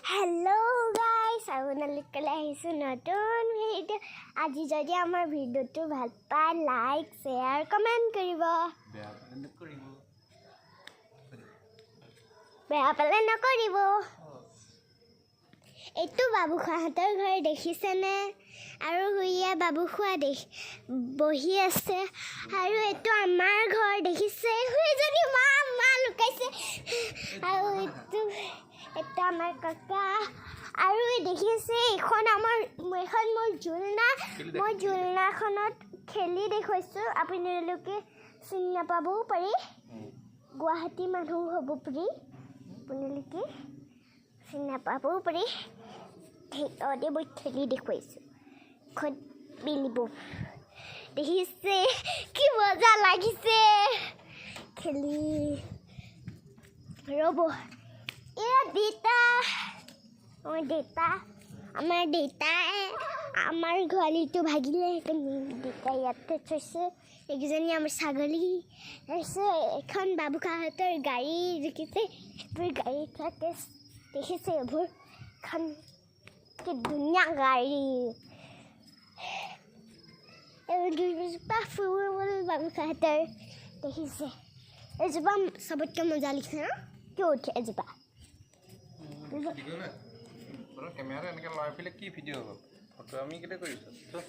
Hello guys, আপোনালোকলৈ আহিছোঁ নতুন ভিডিঅ'। আজি যদি আমাৰ ভিডিঅ'টো ভাল পায় লাইক শ্বেয়াৰ কমেণ্ট কৰিব, বেয়া পালে নকৰিব। এইটো বাবু খুৱাহঁতৰ ঘৰ দেখিছেনে? আৰু হুইয়া বাবু খুৱা বহি আছে। আৰু এইটো আমাৰ ঘৰ দেখিছে, হুইজনী মা লুকাইছে। আৰু এইটো আমাৰ কাকা। আৰু দেখিছে এইখন মোৰ জোলনা। মই জোলনাখনত খেলি দেখুৱাইছোঁ, আপোনালোকে চিনি নাপাবও পাৰি, গুৱাহাটী মানুহ হ'ব পাৰি, আপোনালোকে চিনি নাপাবও পাৰি। সেইকাৰণে মই খেলি দেখুৱাইছোঁ। এখন মিলিব দেখিছে, কি মজা লাগিছে খেলি। ৰ'ব, এয়া আমাৰ দেউতাই আমাৰ গোৱালিটো ভাগিলে, সেইকাৰণে দেউতাই ইয়াতে থৈছে। এইকেইজনী আমাৰ ছাগলী। তাৰপিছত এখন বাবু খুৱাহঁতৰ গাড়ী দেখিছে, এইবোৰ গাড়ী থাকে দেখিছে, এইবোৰখন কি ধুনীয়া গাড়ী। এইজোপা ফুল বাবু খুৱাহঁতৰ দেখিছে। এইজোপা চবতকৈ মজা লাগিছে ন, কিয় উঠে এজোপা। কেমেৰা এনেকৈ লগাই পেলাই কি ভিডিঅ' হ'ব? ফটো আমি কেতিয়া কৰিছোঁ?